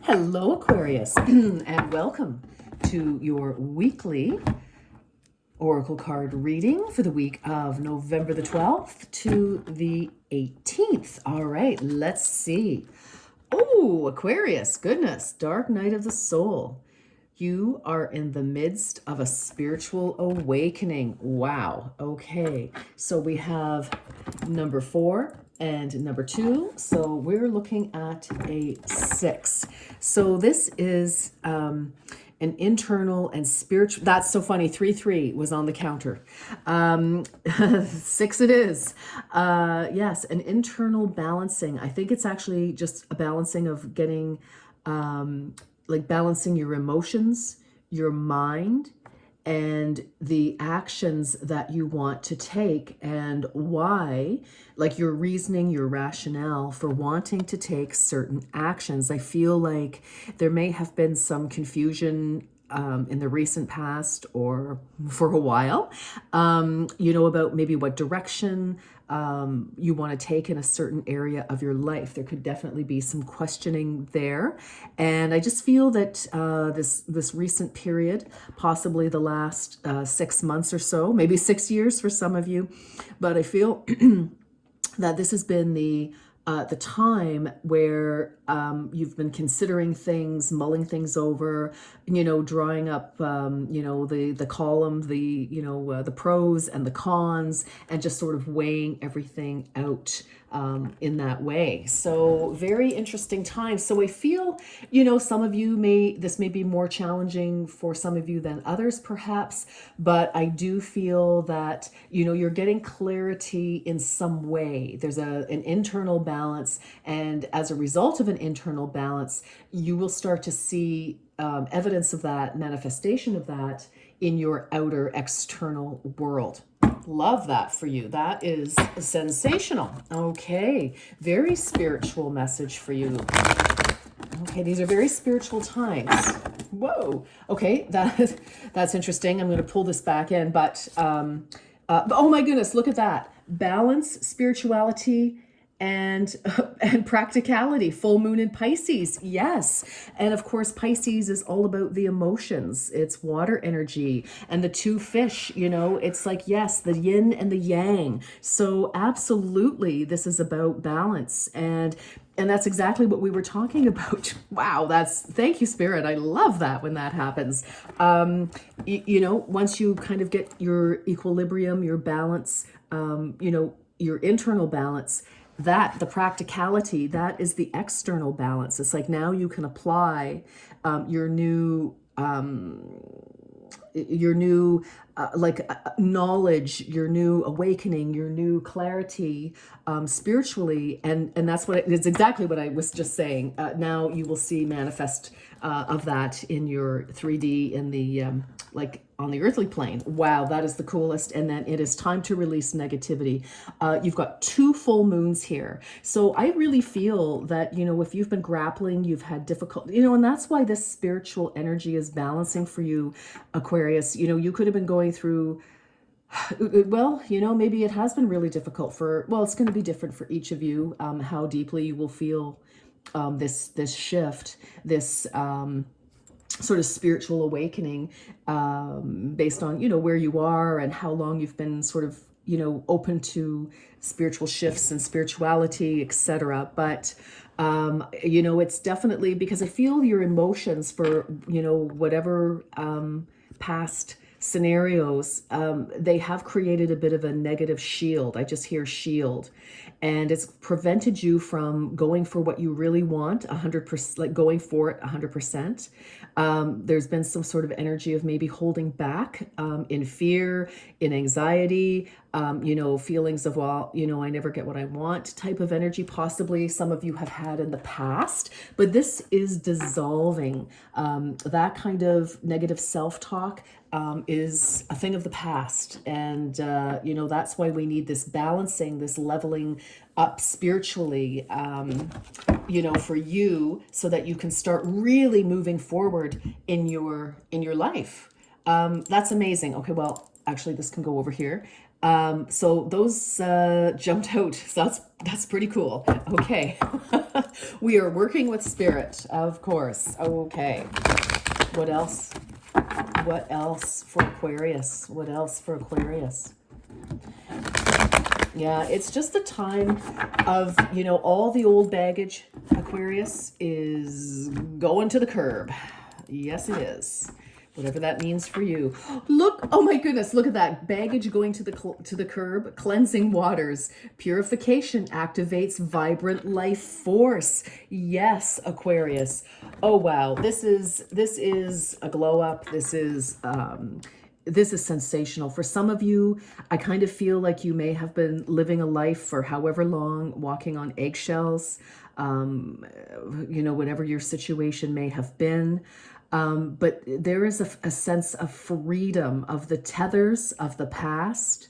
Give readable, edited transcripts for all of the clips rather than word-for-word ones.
Hello, Aquarius, and welcome to your weekly Oracle card reading for the week of November the 12th to the 18th. All right, let's see. Oh, Aquarius, goodness, dark night of the soul. You are in the midst of a spiritual awakening. Wow. Okay. So we have number 4 and number 2. So we're looking at a 6. So this is an internal and spiritual. That's so funny. 3 was on the counter. 6 it is. Yes, an internal balancing. I think it's actually just a balancing of getting like balancing your emotions, your mind, and the actions that you want to take and why, like your reasoning, your rationale for wanting to take certain actions. I feel like there may have been some confusion in the recent past or for a while, about maybe what direction you want to take in a certain area of your life. There could definitely be some questioning there. And I just feel that this recent period, possibly the last 6 months or so, maybe 6 years for some of you, but I feel that this has been the time where you've been considering things, mulling things over, drawing up, the column, the pros and the cons, and just sort of weighing everything out in that way. So very interesting time. So I feel, some of you this may be more challenging for some of you than others perhaps, but I do feel that, you're getting clarity in some way. There's an internal balance, and as a result of an internal balance, you will start to see evidence of that, manifestation of that in your outer external world. Love that for you. That is sensational. Okay, very spiritual message for you. Okay, these are very spiritual times. Whoa. Okay, that's interesting. I'm going to pull this back in, but oh my goodness, look at that. Balance, spirituality, and practicality. Full moon in Pisces. Yes. And of course, Pisces is all about the emotions. It's water energy, and the 2 fish, it's like, yes, the yin and the yang. So absolutely, this is about balance. And that's exactly what we were talking about. Wow, thank you, Spirit. I love that when that happens. Once you kind of get your equilibrium, your balance, your internal balance, that the practicality, that is the external balance. It's like now you can apply your new knowledge, your new awakening, your new clarity spiritually, and that's it's exactly what I was just saying. Now you will see manifest of that in your 3D in the on the earthly plane. Wow, that is the coolest. And then it is time to release negativity. You've got 2 full moons here. So I really feel that, if you've been grappling, you've had difficulty, and that's why this spiritual energy is balancing for you, Aquarius. You could have been going through, well, maybe it has been really difficult it's going to be different for each of you, how deeply you will feel this shift, this sort of spiritual awakening based on, where you are and how long you've been sort of, open to spiritual shifts and spirituality, etc. But, it's definitely because I feel your emotions for, whatever past scenarios, they have created a bit of a negative shield. I just hear shield, and it's prevented you from going for what you really want 100%, like going for it 100%. There's been some sort of energy of maybe holding back in fear, in anxiety, feelings of, well, I never get what I want type of energy, possibly some of you have had in the past, but this is dissolving. That kind of negative self-talk is a thing of the past. And, that's why we need this balancing, this leveling up spiritually, for you, so that you can start really moving forward in your life. That's amazing. Okay, well, actually this can go over here. So those jumped out. So that's pretty cool. Okay. We are working with spirit, of course. Okay. What else? What else for Aquarius? What else for Aquarius? Yeah, it's just the time of, all the old baggage, Aquarius, is going to the curb. Yes, it is. Whatever that means for you. Look, oh my goodness, look at that. Baggage going to the curb, cleansing waters. Purification activates vibrant life force. Yes, Aquarius. Oh wow. This is a glow up. This is sensational. For some of you, I kind of feel like you may have been living a life for however long, walking on eggshells, whatever your situation may have been. But there is a sense of freedom, of the tethers of the past.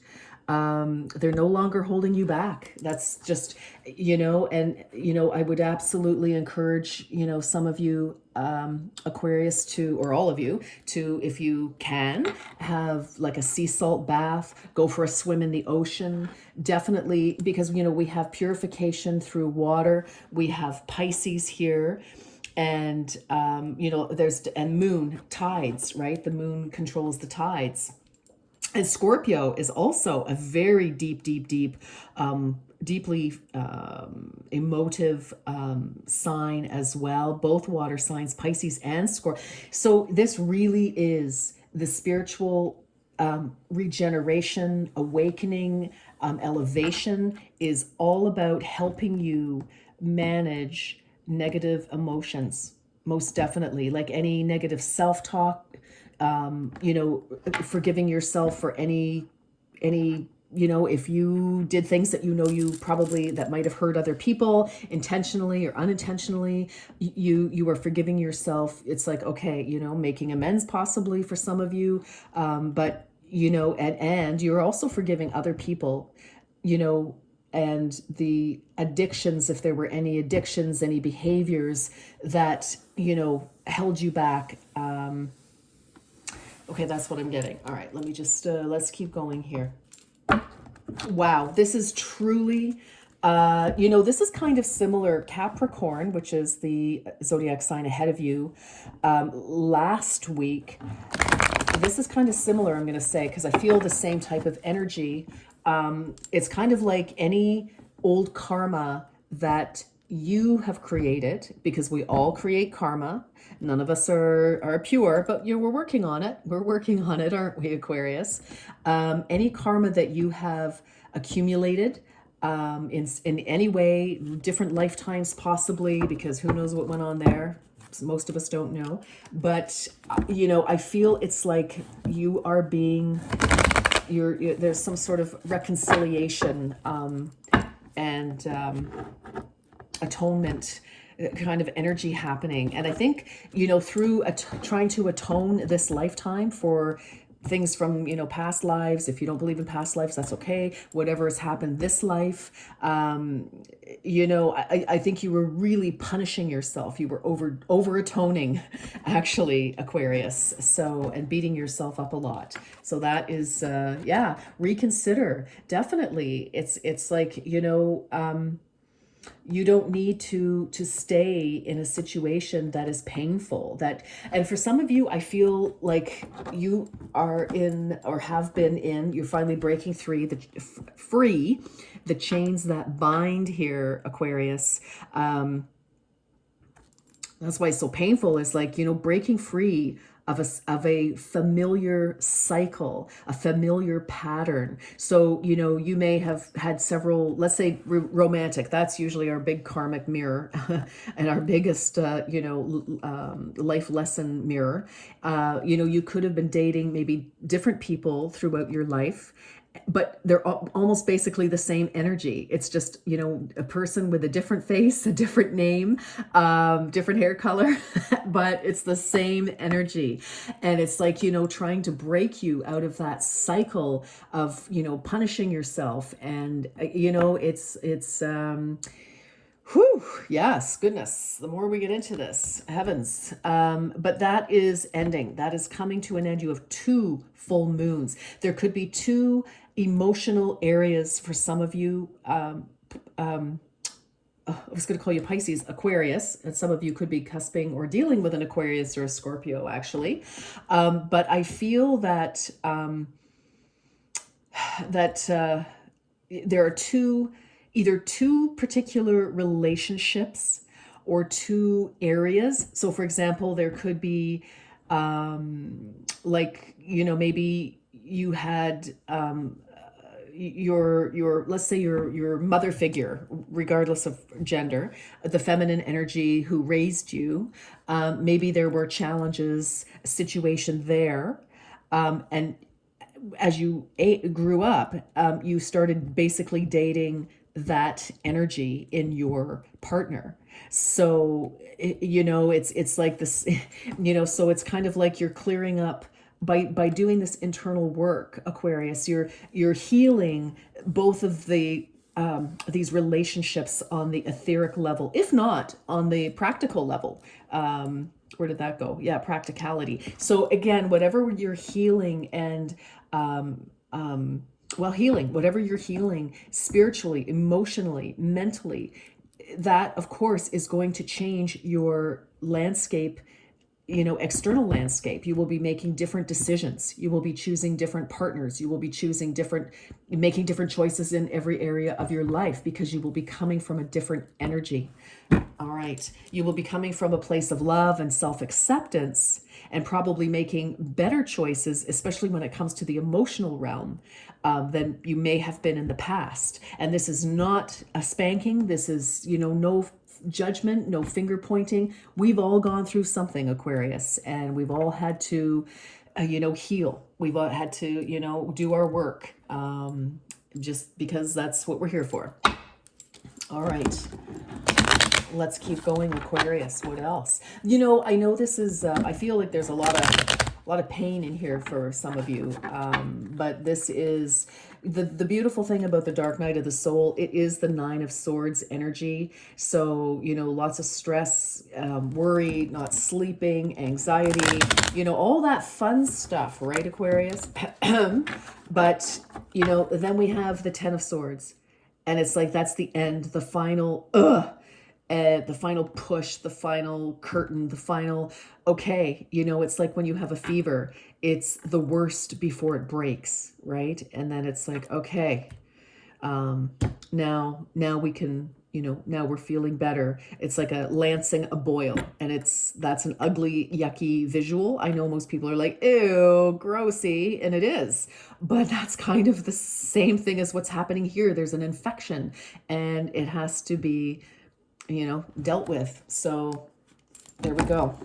They're no longer holding you back. That's just, I would absolutely encourage, some of you, Aquarius to, or all of you to, if you can, have like a sea salt bath, go for a swim in the ocean. Definitely, because, we have purification through water. We have Pisces here. And, there's, and moon tides, right? The moon controls the tides. And Scorpio is also a very deeply emotive sign as well. Both water signs, Pisces and Scorpio. So this really is the spiritual regeneration, awakening, elevation is all about helping you manage negative emotions. Most definitely, like any negative self-talk, forgiving yourself for any, if you did things that you probably that might have hurt other people intentionally or unintentionally, you are forgiving yourself. It's like, okay, making amends possibly for some of you, but and you're also forgiving other people, and the addictions, if there were any addictions, any behaviors that held you back. Okay, that's what I'm getting. All right, let me just, let's keep going here. Wow, this is truly, this is kind of similar. Capricorn, which is the zodiac sign ahead of you, last week. This is kind of similar, I'm going to say, because I feel the same type of energy. It's kind of like any old karma that you have created, because we all create karma. None of us are pure, but we're working on it. We're working on it, aren't we, Aquarius? Any karma that you have accumulated in any way, different lifetimes possibly, because who knows what went on there. Most of us don't know. But, I feel it's like you are being, there's some sort of reconciliation and atonement kind of energy happening. And I think, through trying to atone this lifetime for things from, past lives. If you don't believe in past lives, that's okay. Whatever has happened this life, I think you were really punishing yourself. You were over atoning, actually, Aquarius. So, and beating yourself up a lot. So that is, reconsider. Definitely. It's like, you don't need to stay in a situation that is painful. And for some of you, I feel like you are in, or have been in, you're finally breaking free the chains that bind here, Aquarius. That's why it's so painful, is like, breaking free of a familiar cycle, a familiar pattern. So, you may have had several, let's say romantic, that's usually our big karmic mirror and our biggest, life lesson mirror. You could have been dating maybe different people throughout your life, but they're almost basically the same energy. It's just, a person with a different face, a different name, different hair color, but it's the same energy. And it's like, trying to break you out of that cycle of, punishing yourself. And, whew, yes, goodness. The more we get into this, heavens. But that is ending. That is coming to an end. You have 2 full moons. There could be 2 emotional areas for some of you. I was going to call you Pisces, Aquarius, and some of you could be cusping or dealing with an Aquarius or a Scorpio, actually. But I feel that there are either two particular relationships or two areas. So, for example, there could be maybe you had your let's say your mother figure, regardless of gender, the feminine energy who raised you. Maybe there were challenges, a situation there, and as you grew up, you started basically dating that energy in your partner. So it's like this, so it's kind of like you're clearing up by doing this internal work, Aquarius. You're healing both of these relationships on the etheric level, if not on the practical level. Where did that go? Yeah, practicality. So again, whatever you're healing and healing, whatever you're healing spiritually, emotionally, mentally, that of course is going to change your landscape, external landscape. You will be making different decisions. You will be choosing different partners. You will be making different choices in every area of your life because you will be coming from a different energy. All right. You will be coming from a place of love and self-acceptance and probably making better choices, especially when it comes to the emotional realm, than you may have been in the past. And this is not a spanking. This is, no judgment, no finger pointing. We've all gone through something, Aquarius, and we've all had to, heal. We've all had to, do our work, just because that's what we're here for. All right. Let's keep going, Aquarius. What else? I know this is, I feel like there's a lot of pain in here for some of you. But this is the beautiful thing about the dark night of the soul. It is the 9 of Swords energy. So, lots of stress, worry, not sleeping, anxiety, all that fun stuff, right, Aquarius? But, then we have the 10 of Swords. And it's like, that's the end, the final, the final push, the final curtain, the final, okay, it's like when you have a fever, it's the worst before it breaks, right? And then it's like, okay, now we can, now we're feeling better. It's like a lancing a boil, and that's an ugly, yucky visual. I know most people are like, ew, grossy, and it is, but that's kind of the same thing as what's happening here. There's an infection, and it has to be, dealt with. So there we go.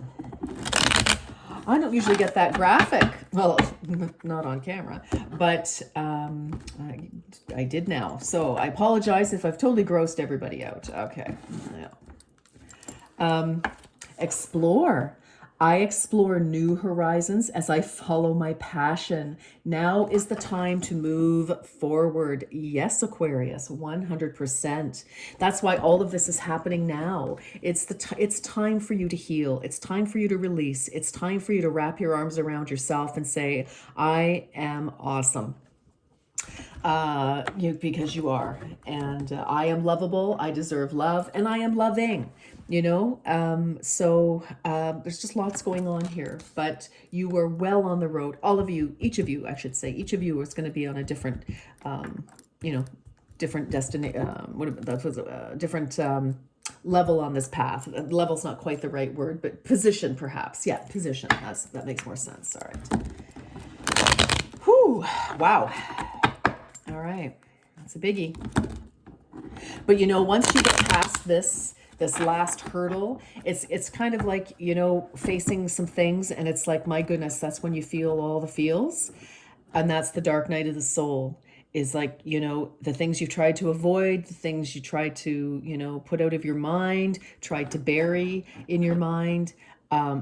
I don't usually get that graphic. Well, not on camera, but I did now. So I apologize if I've totally grossed everybody out. Okay. Yeah. Explore. I explore new horizons as I follow my passion. Now is the time to move forward. Yes, Aquarius, 100%. That's why all of this is happening now. It's time for you to heal. It's time for you to release. It's time for you to wrap your arms around yourself and say, I am awesome. Because you are, and I am lovable, I deserve love, and I am loving, so there's just lots going on here, but you were well on the road. All of you, each of you, I should say, each of you is going to be on a different, different destination, different level on this path. Level's not quite the right word, but position, perhaps. Yeah, position. That makes more sense. All right. Whew. Wow. All right, that's a biggie. But once you get past this last hurdle, it's kind of like, facing some things, and it's like, my goodness, that's when you feel all the feels. And that's the dark night of the soul, is like, the things you tried to avoid, the things you tried to, put out of your mind, tried to bury in your mind.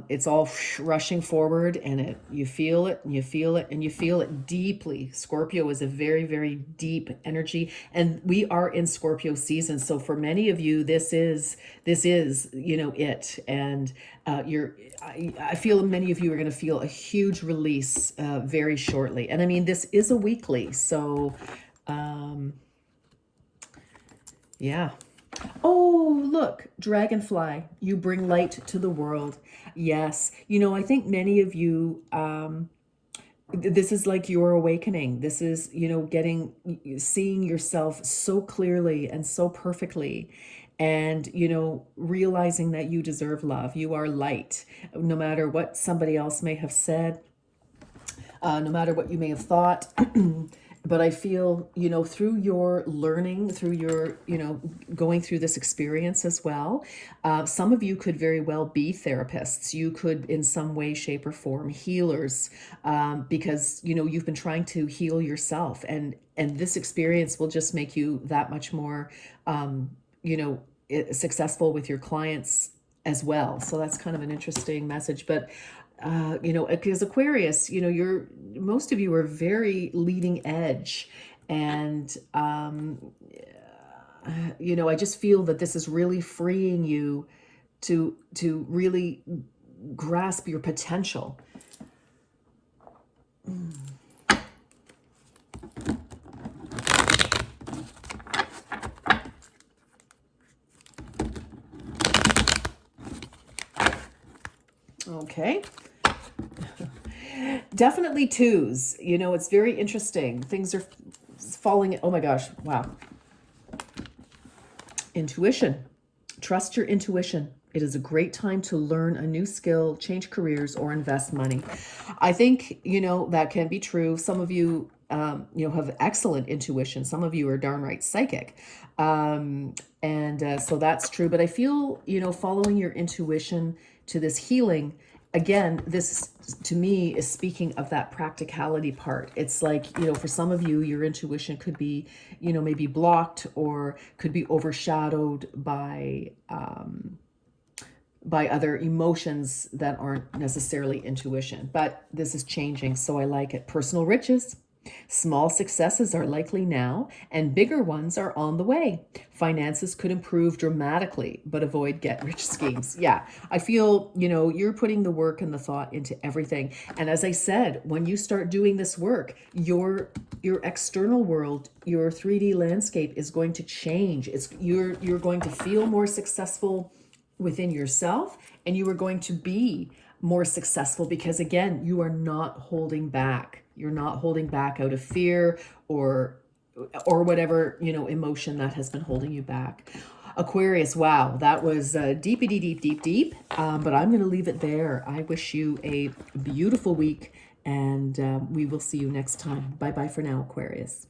It's all rushing forward, and you feel it, and you feel it, and you feel it deeply. Scorpio is a very, very deep energy, and we are in Scorpio season. So for many of you, this is it, and I feel many of you are going to feel a huge release very shortly. And I mean, this is a weekly, so yeah. Oh, look, dragonfly, you bring light to the world. Yes. I think many of you, this is like your awakening. This is, seeing yourself so clearly and so perfectly, and, realizing that you deserve love. You are light, no matter what somebody else may have said, no matter what you may have thought. But I feel, through your learning, through your, going through this experience as well, some of you could very well be therapists. You could, in some way, shape, or form, healers, because, you've been trying to heal yourself. And this experience will just make you that much more, successful with your clients as well. So that's kind of an interesting message. But because Aquarius, most of you are very leading edge, and I just feel that this is really freeing you to really grasp your potential. Okay. Definitely twos. It's very interesting. Things are falling. Oh my gosh. Wow. Intuition. Trust your intuition. It is a great time to learn a new skill, change careers, or invest money. I think, that can be true. Some of you, have excellent intuition. Some of you are darn right psychic. So that's true. But I feel, following your intuition to this healing, again, this to me is speaking of that practicality part. It's like, for some of you, your intuition could be, maybe blocked, or could be overshadowed by other emotions that aren't necessarily intuition. But this is changing, so I like it. Personal riches. Small successes are likely now, and bigger ones are on the way. Finances could improve dramatically, but avoid get-rich schemes. Yeah, I feel, you're putting the work and the thought into everything. And as I said, when you start doing this work, your external world, your 3D landscape is going to change. You're going to feel more successful within yourself, and you are going to be more successful because, again, you are not holding back. You're not holding back out of fear or whatever, emotion that has been holding you back. Aquarius, wow, that was deep. But I'm going to leave it there. I wish you a beautiful week, and we will see you next time. Bye-bye for now, Aquarius.